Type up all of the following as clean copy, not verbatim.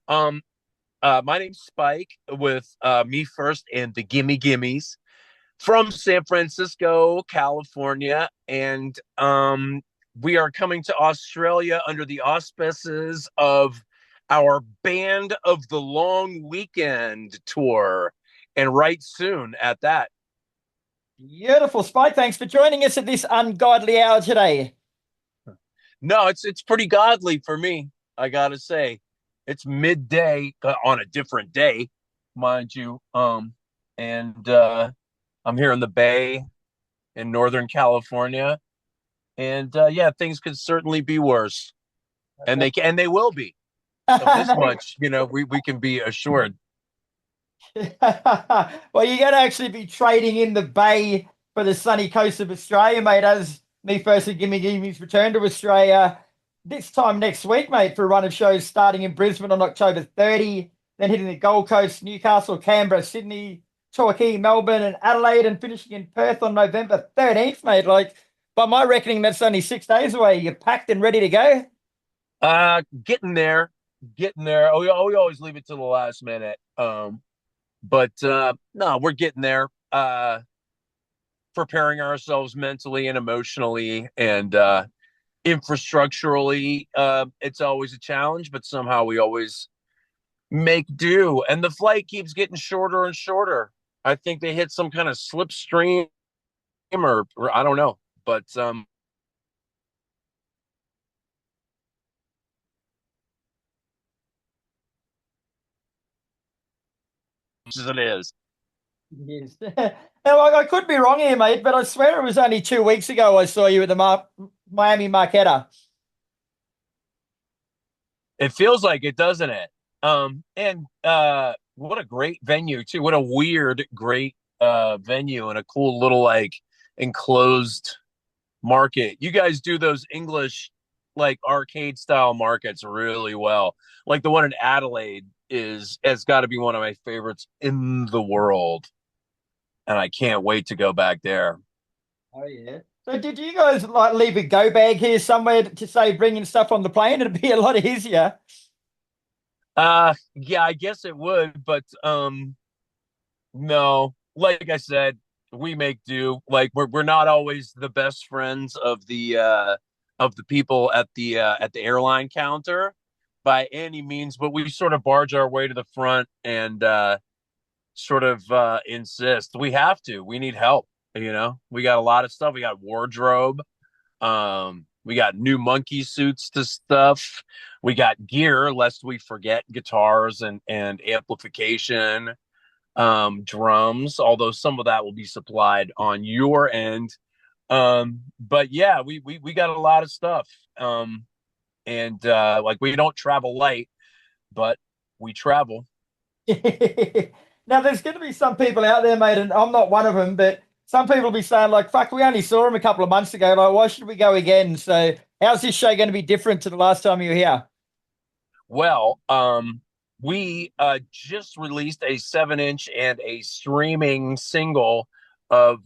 Um, my name's Spike with Me First and the Gimmes from San Francisco, California, and we are coming to Australia under the auspices of our Band of the Long Weekend tour, and right soon at that. Beautiful, Spike. Thanks for joining us at this ungodly hour today. No, it's pretty godly for me, I gotta say. It's midday on a different day, mind you. And I'm here in the Bay in Northern California, and yeah, things could certainly be worse, and they will be. Of this much, we can be assured. Well, you're going to actually be trading in the Bay for the sunny coast of Australia, mate, as Me First and Gimme's return to Australia this time next week, mate, for a run of shows starting in Brisbane on October 30, then hitting the Gold Coast, Newcastle, Canberra, Sydney, Torquay, Melbourne, and Adelaide, and finishing in Perth on November 13th, mate. Like, by my reckoning, that's only 6 days away. You're packed and ready to go. Getting there, getting there. We always leave it to the last minute. But no, we're getting there. Preparing ourselves mentally and emotionally and infrastructurally. It's always a challenge, but somehow we always make do. And the flight keeps getting shorter and shorter. I think they hit some kind of slipstream or I don't know, but as it is. Yes. Now, I could be wrong here, mate, but I swear it was only 2 weeks ago I saw you at the Miami Marquetta. It feels like it, doesn't it? And what a great venue too. What a weird, great venue and a cool little like enclosed market. You guys do those English like arcade style markets really well. Like the one in Adelaide is has got to be one of my favorites in the world, and I can't wait to go back there. Oh yeah. So did you guys like leave a go bag here somewhere to say bringing stuff on the plane? It'd be a lot easier. Yeah, I guess it would, but no. Like I said, we make do. Like we're not always the best friends of the people at the airline counter by any means, but we sort of barge our way to the front and sort of insist we have to. We need help. We got a lot of stuff. We got wardrobe. We got new monkey suits to stuff. We got gear, lest we forget guitars and amplification, drums, although some of that will be supplied on your end. But yeah, we got a lot of stuff. And like we don't travel light, but we travel. Now, there's going to be some people out there, mate, and I'm not one of them, but some people will be saying, like, fuck, we only saw him a couple of months ago. Like, why should we go again? So, how's this show going to be different to the last time you were here? Well, we just released a 7-inch and a streaming single of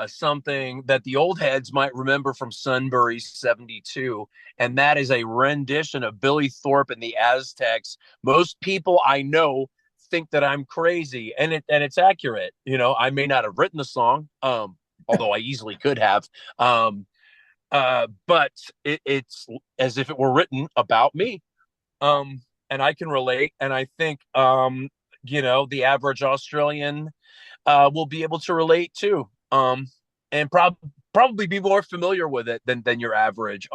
something that the old heads might remember from Sunbury 72, and that is a rendition of Billy Thorpe and the Aztecs. Most people I know think that I'm crazy, and it's accurate. I may not have written the song, although I easily could have. But it's as if it were written about me, and I can relate. And I think, the average Australian will be able to relate too, and probably be more familiar with it than your average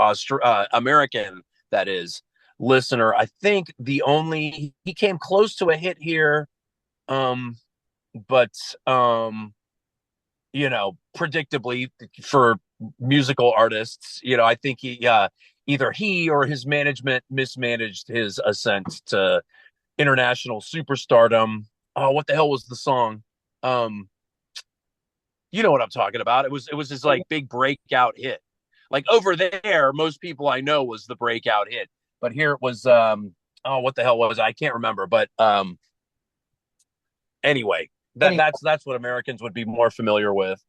American, that is, listener. I think he came close to a hit here, um, but predictably for musical artists, I think either he or his management mismanaged his ascent to international superstardom. Oh, what the hell was the song? Um, you know what I'm talking about. It was his like big breakout hit. Like over there, most people I know was the breakout hit, but here it was. Oh, what the hell was it? I can't remember. But anyway, that Anyway, that's what Americans would be more familiar with.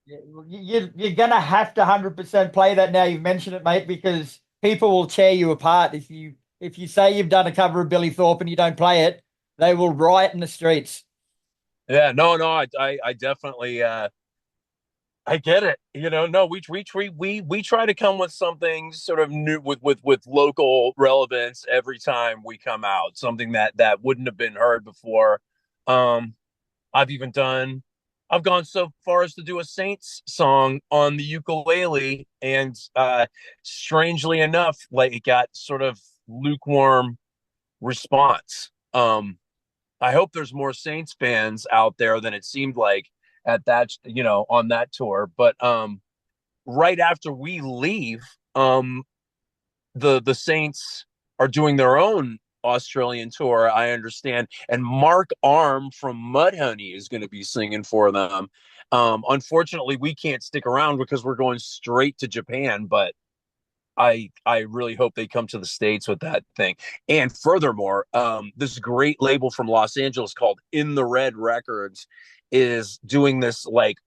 you're going to have to 100% play that now you've mentioned it, mate, because people will tear you apart if you say you've done a cover of Billy Thorpe and you don't play it, they will riot in the streets. Yeah, no, I definitely I get it. No, we try to come with something sort of new with local relevance every time we come out, something that wouldn't have been heard before. Um, I've even done I've gone so far as to do a Saints song on the ukulele, and strangely enough, like it got sort of lukewarm response. I hope there's more Saints fans out there than it seemed like at that, on that tour. But right after we leave, um, the Saints are doing their own Australian tour, I understand, and Mark Arm from Mudhoney is going to be singing for them. Unfortunately, we can't stick around because we're going straight to Japan, but I really hope they come to the States with that thing. And furthermore, this great label from Los Angeles called In the Red Records is doing this like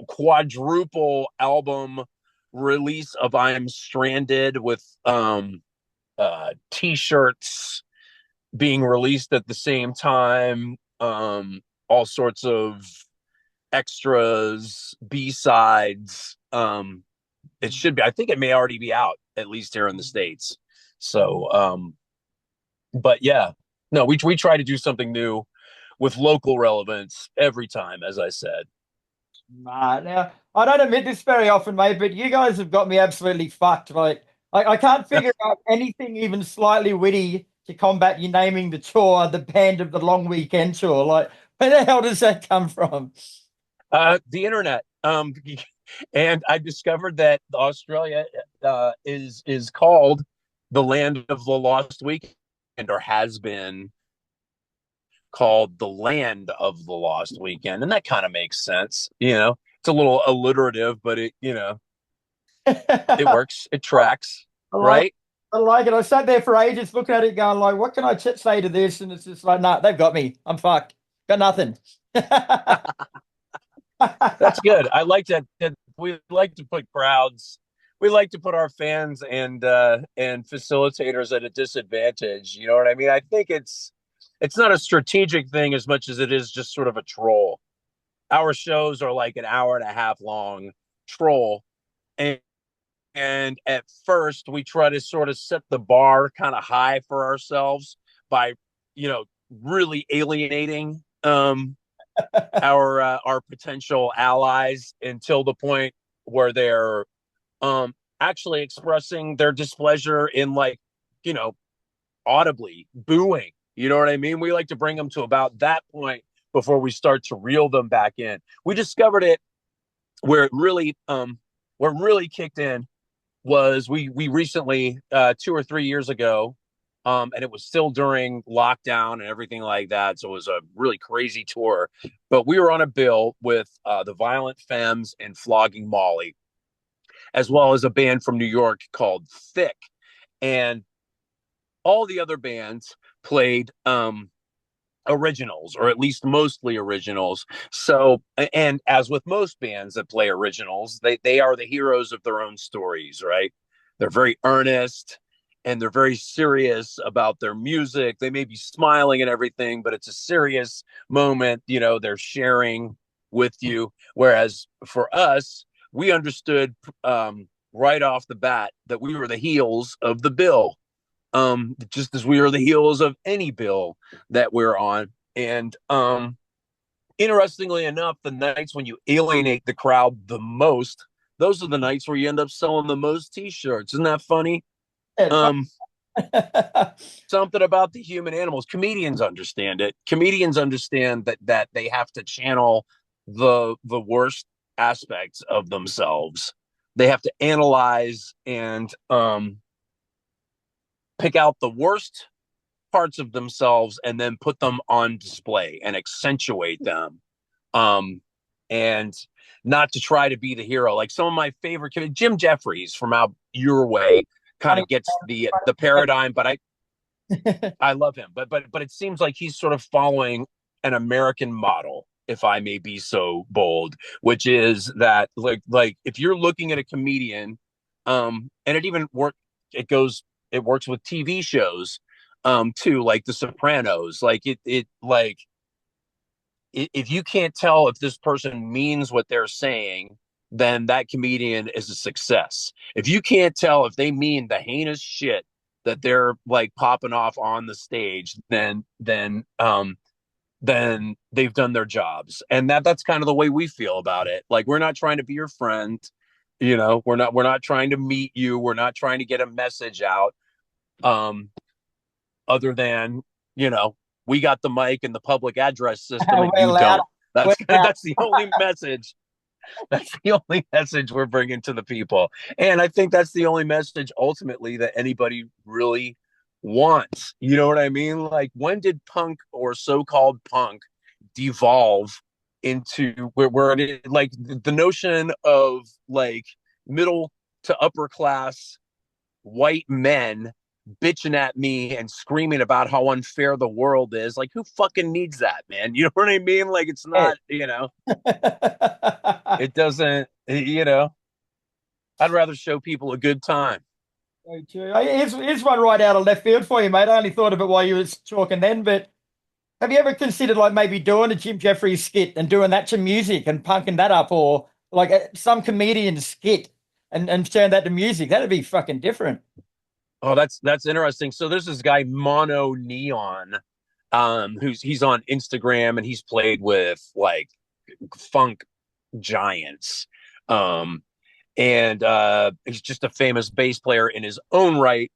quadruple album release of I'm Stranded with t-shirts being released at the same time, all sorts of extras, B-sides. It should be, I think it may already be out, at least here in the States. So but yeah, no, we try to do something new with local relevance every time, as I said. Now I don't admit this very often, mate, but you guys have got me absolutely fucked. Like, I can't figure out anything even slightly witty to combat you naming the tour the Band of the Long Weekend Tour. Like, where the hell does that come from? The internet. And I discovered that Australia is called the land of the lost weekend, or has been called the land of the lost weekend, and that kind of makes sense. It's a little alliterative, but it I works. It tracks, like right? I like it. I sat there for ages looking at it, going like, "What can I say to this?" And it's just like, "No, they've got me. I'm fucked. Got nothing." That's good. I like that. We like to put crowds. We like to put our fans and facilitators at a disadvantage. You know what I mean? I think it's not a strategic thing as much as it is just sort of a troll. Our shows are like an hour and a half long troll, and at first we try to sort of set the bar kind of high for ourselves by really alienating our potential allies until the point where they're actually expressing their displeasure in, like, you know audibly booing. You know what I mean? We like to bring them to about that point before we start to reel them back in. We discovered it where it really where it really kicked in was we recently, 2 or 3 years ago, and it was still during lockdown and everything like that, so it was a really crazy tour. But we were on a bill with the Violent Femmes and Flogging Molly, as well as a band from New York called Thick, and all the other bands played originals, or at least mostly originals. So, and as with most bands that play originals, they are the heroes of their own stories, right? They're very earnest and they're very serious about their music. They may be smiling and everything, but it's a serious moment, they're sharing with you. Whereas for us, we understood right off the bat that we were the heels of the bill, just as we are the heels of any bill that we're on. And interestingly enough, the nights when you alienate the crowd the most, those are the nights where you end up selling the most t-shirts. Isn't that funny? Um, Something about the human animals. Comedians understand it. Comedians understand that they have to channel the worst aspects of themselves. They have to analyze and pick out the worst parts of themselves and then put them on display and accentuate them. Um, and not to try to be the hero. Like some of my favorite, Jim Jeffries from out your way, kind Funny, of gets the paradigm, but I love him. But it seems like he's sort of following an American model, if I may be so bold, which is that, like if you're looking at a comedian, and it even work, it goes it works with TV shows too, like The Sopranos. Like if you can't tell if this person means what they're saying, then that comedian is a success. If you can't tell if they mean the heinous shit that they're like popping off on the stage, then they've done their jobs. And that's kind of the way we feel about it. Like we're not trying to be your friend, we're not trying to meet you, we're not trying to get a message out. Um, other than, you know, we got the mic and the public address system and We're you loud. don't. We're That's loud. that's the only message. That's the only message we're bringing to the people. And I think that's the only message ultimately that anybody really wants. You know what I mean? Like when did punk or so-called punk devolve into where it is, like the notion of like middle to upper class white men bitching at me and screaming about how unfair the world is. Like, who fucking needs that, man? You know what I mean? Like, it's Yeah. not, it doesn't, I'd rather show people a good time. So true. Here's one right out of left field for you, mate. I only thought of it while you was talking then, but have you ever considered like maybe doing a Jim Jeffries skit and doing that to music and punking that up, or like some comedian skit and turn that to music? That'd be fucking different. Oh, that's interesting. So there's this guy Mono Neon, he's on Instagram and he's played with like funk giants. Um, and he's just a famous bass player in his own right.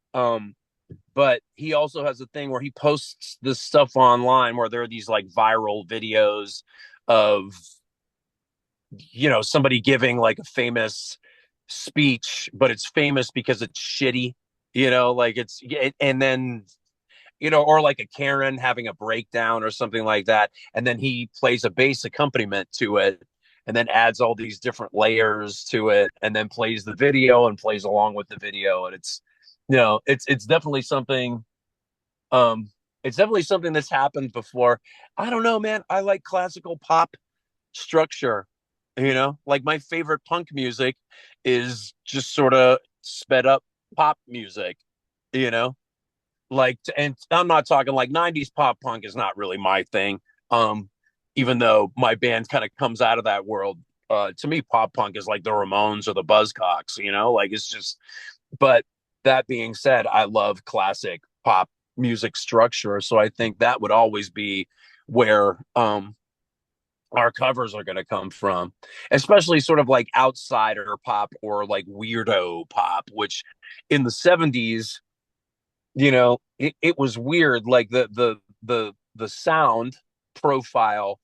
But he also has a thing where he posts this stuff online where there are these like viral videos of somebody giving like a famous speech, but it's famous because it's shitty, like and then or like a Karen having a breakdown or something like that. And then he plays a bass accompaniment to it and then adds all these different layers to it and then plays the video and plays along with the video. And it's definitely something, it's definitely something that's happened before. I don't know, man. I like classical pop structure, like my favorite punk music is just sort of sped up pop music, you know? Like, and I'm not talking like 90s pop punk is not really my thing. Um, Even though my band kind of comes out of that world. To me, pop punk is like the Ramones or the Buzzcocks, like it's just, but that being said, I love classic pop music structure. So I think that would always be where our covers are going to come from, especially sort of like outsider pop or like weirdo pop, which in the 70s, it was weird. Like the sound profile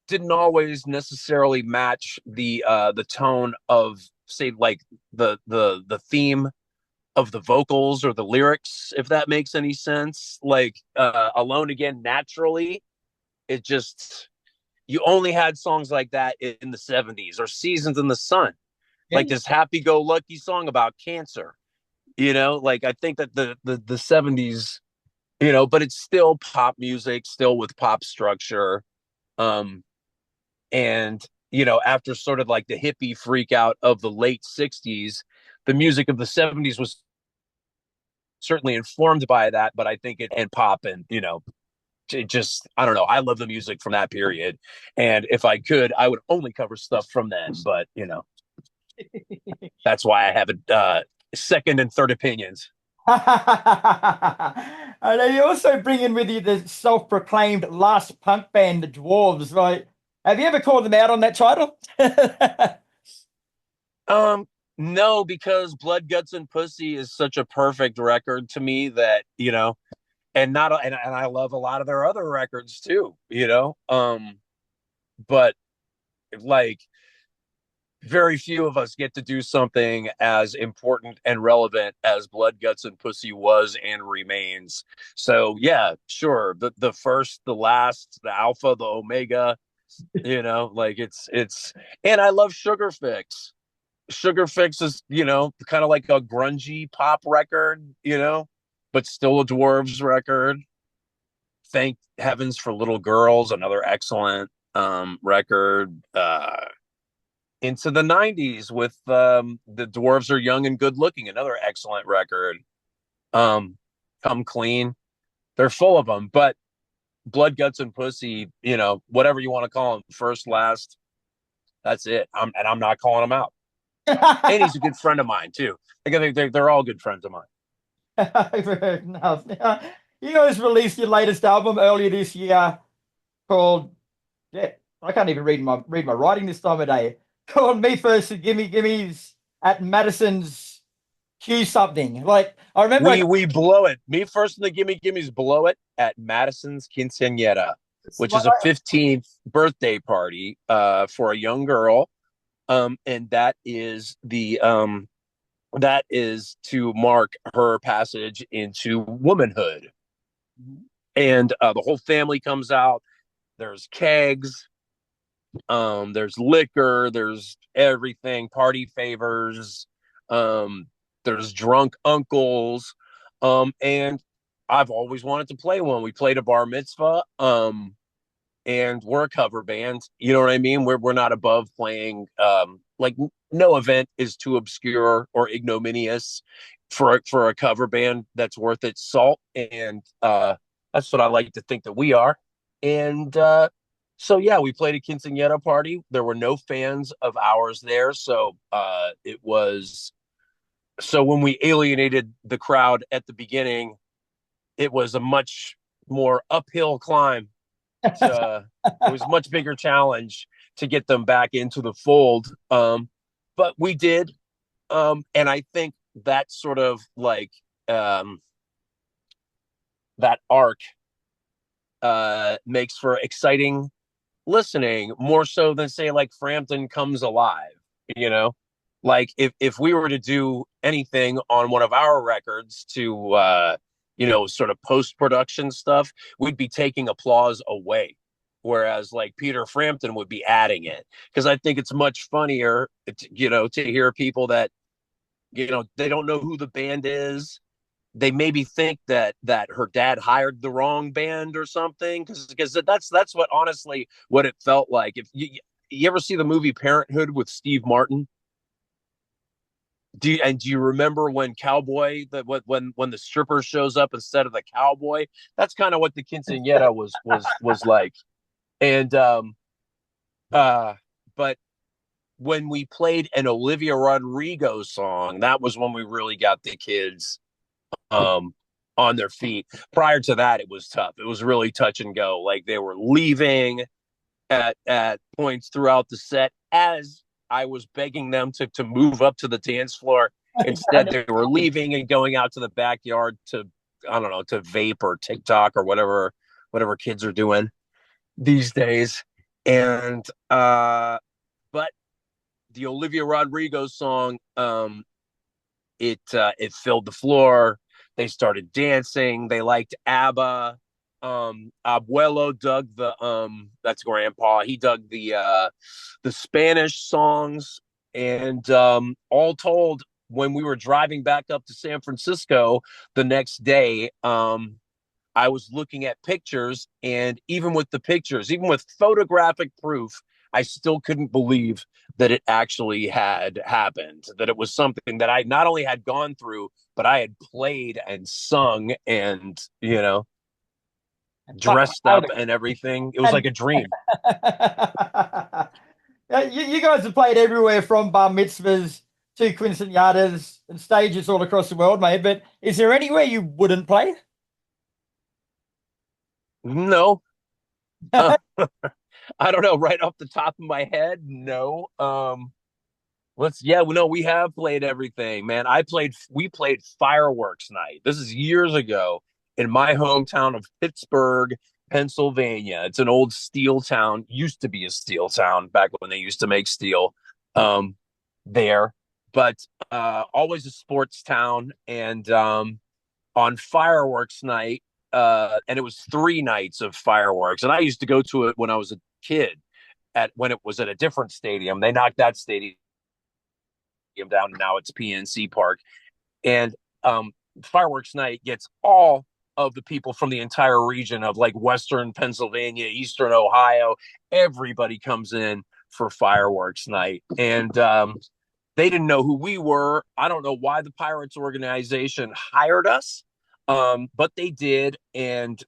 didn't always necessarily match the tone of, say, like the theme of the vocals or the lyrics, if that makes any sense. Like Alone Again, naturally, it just, you only had songs like that in the 70s, or Seasons in the Sun, Yeah. like this happy-go-lucky song about cancer. Like I think that the 70s, but it's still pop music, still with pop structure. um and after sort of like the hippie freak out of the late 60s, the music of the 70s was certainly informed by that, but I think it and pop and it just, I don't know, I love the music from that period, and if I could, I would only cover stuff from then, but that's why I have a second and third opinions. And then you also bring in with you the self-proclaimed last punk band, the Dwarves, right? Have you ever called them out on that title? um no, because Blood, Guts, and Pussy is such a perfect record to me that and not and I love a lot of their other records too, but like very few of us get to do something as important and relevant as Blood, Guts, and Pussy was and remains. So yeah, sure. The first, the last, the alpha, the omega, like it's and I love Sugar Fix. Sugar Fix is, kind of like a grungy pop record, but still a Dwarves record. Thank Heavens for Little Girls, another excellent record. Into the 90s with The Dwarves Are Young and Good Looking, another excellent record. um, come clean. They're full of them, but blood, guts, and pussy, whatever you want to call them, first, last, that's it. I'm not calling him out. And he's a good friend of mine too. They're all good friends of mine. Fair enough. Now, you guys released your latest album earlier this year called, yeah, I can't even read my writing this time of day. Called Me First The Gimmes at Madison's Q something. Like I remember We blow it. Me First and the Gimme Gimmes blow it at Madison's Quinceañera, which is a 15th birthday party for a young girl. And that is to mark her passage into womanhood. And the whole family comes out. There's kegs, there's liquor, there's everything, party favors, there's drunk uncles, and I've always wanted to play one. We played a bar mitzvah, and we're a cover band. You know what I mean? We're not above playing. Like no event is too obscure or ignominious for a cover band that's worth its salt, and that's what I like to think that we are. And so yeah, we played a quinceañera party. There were no fans of ours there, so it was. So when we alienated the crowd at the beginning, it was a much more uphill climb. It was a much bigger challenge to get them back into the fold. But we did, and I think that sort of like that arc makes for exciting listening more so than say like Frampton Comes Alive, you know? Like if we were to do anything on one of our records to sort of post-production stuff, we'd be taking applause away. Whereas like Peter Frampton would be adding it. Because I think it's much funnier to hear people that, they don't know who the band is. They maybe think that her dad hired the wrong band or something, because that's what honestly what it felt like. If you ever see the movie Parenthood with Steve Martin, do you remember when when the stripper shows up instead of the cowboy? That's kind of what the quinceañera was like. And but when we played an Olivia Rodrigo song, that was when we really got the kids um on their feet. Prior to that, it was tough. It was really touch and go. Like they were leaving at points throughout the set as I was begging them to move up to the dance floor. Instead, they were leaving and going out to the backyard to, I don't know, to vape or TikTok or whatever kids are doing these days. And but the Olivia Rodrigo song, it filled the floor. They started dancing. They liked ABBA. Abuelo dug that's grandpa. He dug the Spanish songs. And all told, when we were driving back up to San Francisco the next day, I was looking at pictures, and even with the pictures, even with photographic proof, I still couldn't believe that it actually had happened, that it was something that I not only had gone through, but I had played and sung and, dressed up and everything. It was and like a dream. you guys have played everywhere from bar mitzvahs to quinceañeras and stages all across the world, mate. But is there anywhere you wouldn't play? No. Uh, I don't know, right off the top of my head, no. We have played everything, man. We played fireworks night. This is years ago in my hometown of Pittsburgh, Pennsylvania. It's an old steel town, used to be a steel town back when they used to make steel there, but always a sports town. And on fireworks night, and it was 3 nights of fireworks. And I used to go to it when I was a kid when it was at a different stadium. They knocked that stadium down, and now it's PNC Park. And fireworks night gets all of the people from the entire region of like Western Pennsylvania, Eastern Ohio. Everybody comes in for fireworks night. And They didn't know who we were. I don't know why the Pirates organization hired us, but they did, and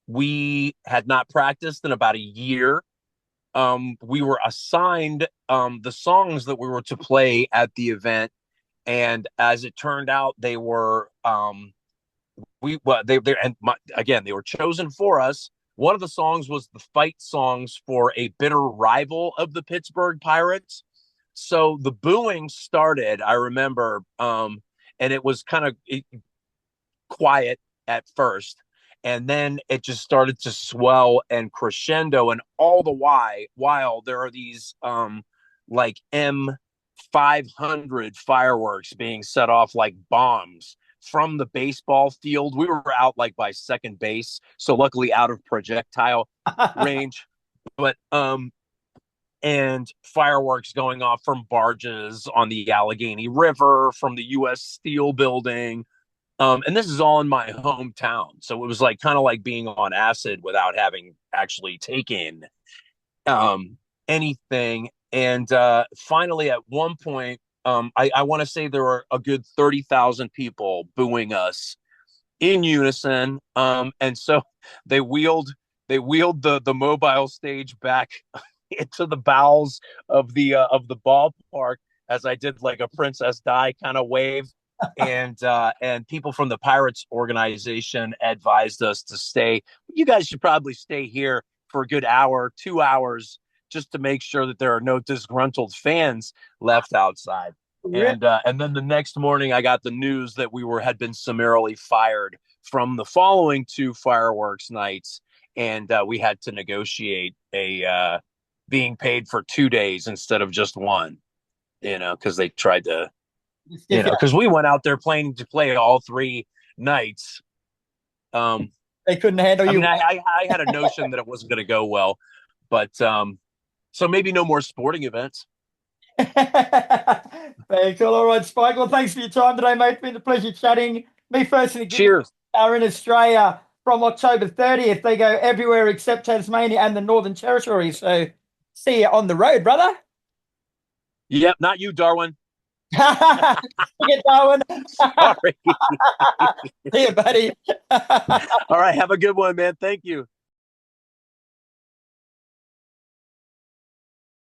we had not practiced in about a year. We were assigned the songs that we were to play at the event, and as it turned out, they were we well they and again, they were chosen for us. One of the songs was the fight songs for a bitter rival of the Pittsburgh Pirates. So the booing started, I remember, and it was kind of quiet at first, and then it just started to swell and crescendo, and all the while there are these like M500 fireworks being set off like bombs from the baseball field. We were out like by second base, so luckily out of projectile range. But and fireworks going off from barges on the Allegheny River, from the U.S. Steel building. And this is all in my hometown. So it was like kind of like being on acid without having actually taken anything. And finally, at one point, I want to say there were a good 30,000 people booing us in unison. And so they wheeled the mobile stage back into the bowels of the ballpark as I did like a Princess Di kind of wave. And people from the Pirates organization advised us to stay. You guys should probably stay here for a good hour, 2 hours, just to make sure that there are no disgruntled fans left outside. And then the next morning, I got the news that we had been summarily fired from the following two fireworks nights, and we had to negotiate a being paid for 2 days instead of just one. Because they tried to, because we went out there planning to play all 3 nights. They couldn't handle I you. mean, I had a notion that it wasn't going to go well, but so maybe no more sporting events. Very cool. All right, Spike. Well, thanks for your time today, mate. It's been a pleasure chatting. Me First The Gimmes Cheers. are in Australia from October 30th. They go everywhere except Tasmania and the Northern Territory. So see you on the road, brother. Yep, not you, Darwin. Get Darwin. Sorry. See you, buddy. All right, have a good one, man. Thank you.